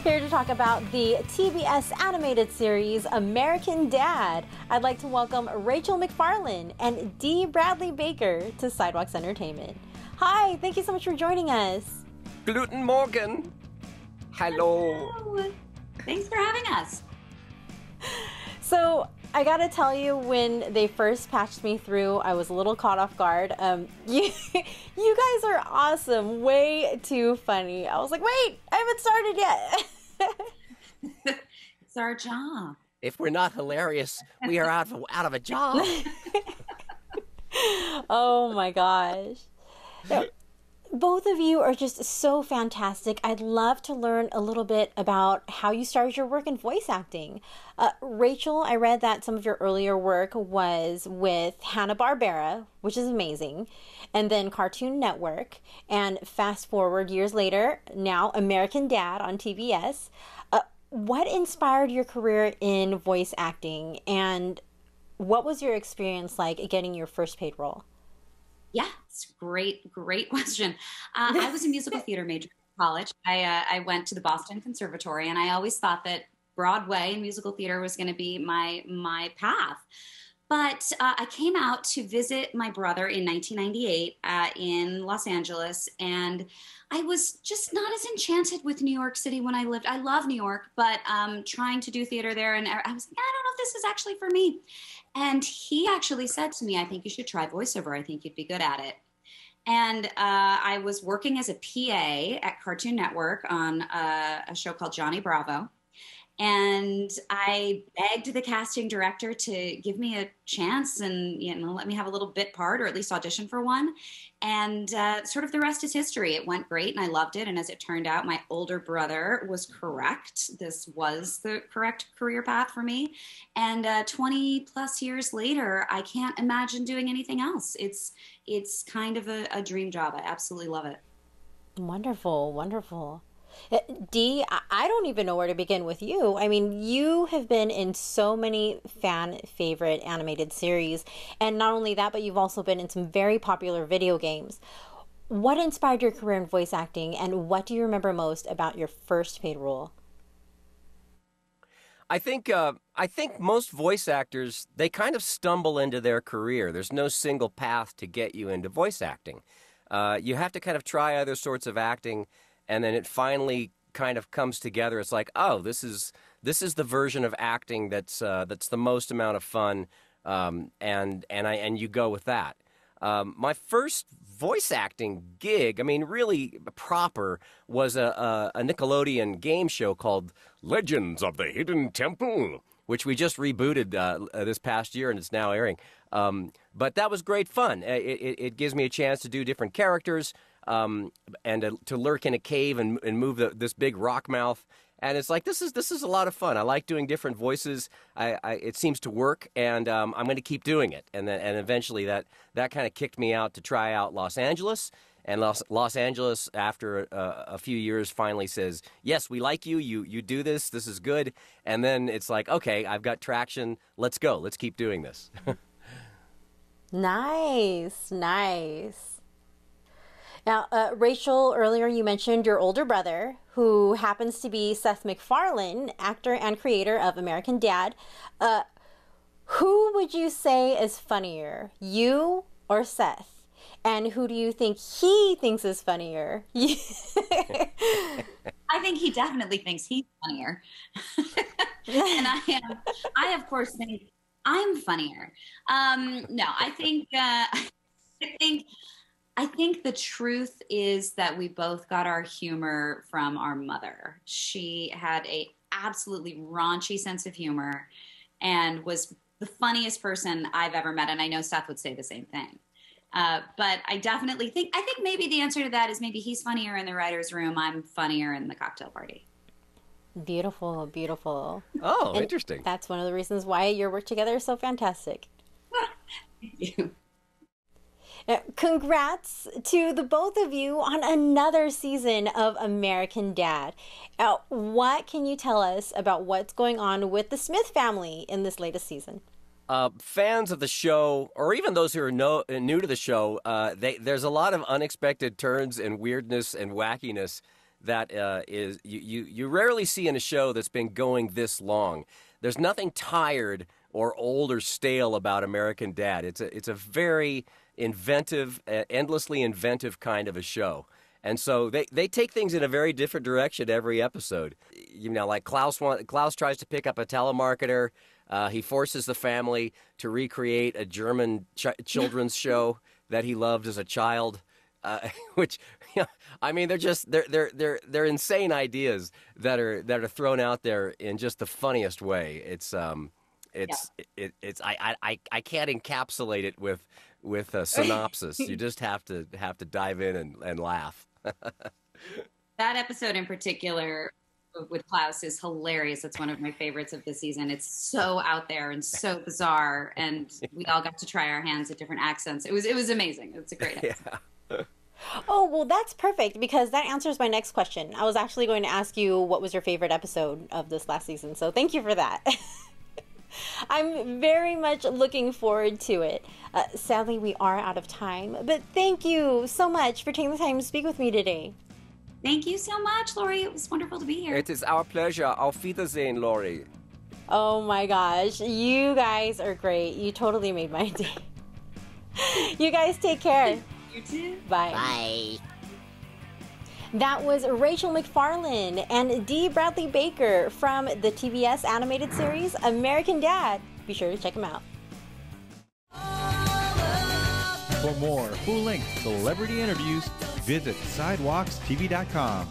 Here to talk about the TBS animated series American Dad, I'd like to welcome Rachael MacFarlane and Dee Bradley Baker to Sidewalks Entertainment. Hi, thank you so much for joining us. Guten Morgen. Hello. Hello. Thanks for having us. So, I gotta tell you, when they first patched me through, I was a little caught off guard. You guys are awesome. Way too funny. I was like, wait, I haven't started yet. It's our job. If we're not hilarious, we are out of a job. Oh my gosh. Now, both of you are just so fantastic. I'd love to learn a little bit about how you started your work in voice acting. Rachael, I read that some of your earlier work was with Hanna-Barbera, which is amazing, and then Cartoon Network, and fast forward years later, now American Dad on TBS. What inspired your career in voice acting, and what was your experience like getting your first paid role? Yeah, it's great question. I was a musical theater major in college. I went to the Boston Conservatory, and I always thought that Broadway and musical theater was going to be my path. But I came out to visit my brother in 1998 in Los Angeles, and I was just not as enchanted with New York City when I lived. I love New York, but trying to do theater there, and I was, I don't know if this is actually for me. And he actually said to me, I think you should try voiceover. I think you'd be good at it. And I was working as a PA at Cartoon Network on a show called Johnny Bravo. And I begged the casting director to give me a chance and, let me have a little bit part, or at least audition for one. And sort of the rest is history. It went great and I loved it. And as it turned out, my older brother was correct. This was the correct career path for me. And 20 plus years later, I can't imagine doing anything else. It's kind of a dream job. I absolutely love it. Wonderful, wonderful. Dee, I don't even know where to begin with you. I mean, you have been in so many fan favorite animated series. And not only that, but you've also been in some very popular video games. What inspired your career in voice acting, and what do you remember most about your first paid role? I think most voice actors, they kind of stumble into their career. There's no single path to get you into voice acting. You have to kind of try other sorts of acting, and then it finally kind of comes together. It's like, oh, this is the version of acting that's the most amount of fun, and you go with that. My first voice acting gig, I mean, really proper, was a Nickelodeon game show called Legends of the Hidden Temple, which we just rebooted this past year, and it's now airing. But that was great fun. It gives me a chance to do different characters, and to lurk in a cave and move this big rock mouth. And it's like, this is a lot of fun. I like doing different voices. It seems to work, and I'm going to keep doing it. And eventually that kind of kicked me out to try out Los Angeles. And Los Angeles, after a few years, finally says, yes, we like you. You do this. This is good. And then it's like, okay, I've got traction. Let's go. Let's keep doing this. Nice, nice. Now, Rachael, earlier you mentioned your older brother, who happens to be Seth MacFarlane, actor and creator of American Dad. Who would you say is funnier, you or Seth? And who do you think he thinks is funnier? I think he definitely thinks he's funnier. And I of course think I'm funnier. No, I think the truth is that we both got our humor from our mother. She had a absolutely raunchy sense of humor and was the funniest person I've ever met. And I know Seth would say the same thing. But I definitely think maybe the answer to that is maybe he's funnier in the writer's room. I'm funnier in the cocktail party. Beautiful, beautiful. Oh, and interesting. That's one of the reasons why your work together is so fantastic. Thank you. Now, congrats to the both of you on another season of American Dad. What can you tell us about what's going on with the Smith family in this latest season? Fans of the show, or even those who are new to the show, there's a lot of unexpected turns and weirdness and wackiness that is you rarely see in a show that's been going this long. There's nothing tired or old or stale about American Dad. It's a very inventive, endlessly inventive kind of a show. And so they take things in a very different direction every episode. You know, like Klaus tries to pick up a telemarketer. He forces the family to recreate a German children's show that he loved as a child. Which, you know, I mean, they're insane ideas that are thrown out there in just the funniest way. I can't encapsulate it with a synopsis. You just have to dive in and laugh. That episode in particular with Klaus is hilarious. It's one of my favorites of the season. It's so out there and so bizarre, and we all got to try our hands at different accents. It was amazing. It's a great episode. Yeah. Oh, well, that's perfect because that answers my next question. I was actually going to ask you what was your favorite episode of this last season, so thank you for that. I'm very much looking forward to it. Sadly, we are out of time, but thank you so much for taking the time to speak with me today. Thank you so much, Lori. It was wonderful to be here. It is our pleasure. Auf Wiedersehen, Lori. Oh my gosh, you guys are great. You totally made my day. You guys take care. You too. Bye. Bye. That was Rachael MacFarlane and Dee Bradley Baker from the TBS animated series American Dad. Be sure to check them out. For more full-length celebrity interviews, visit sidewalkstv.com.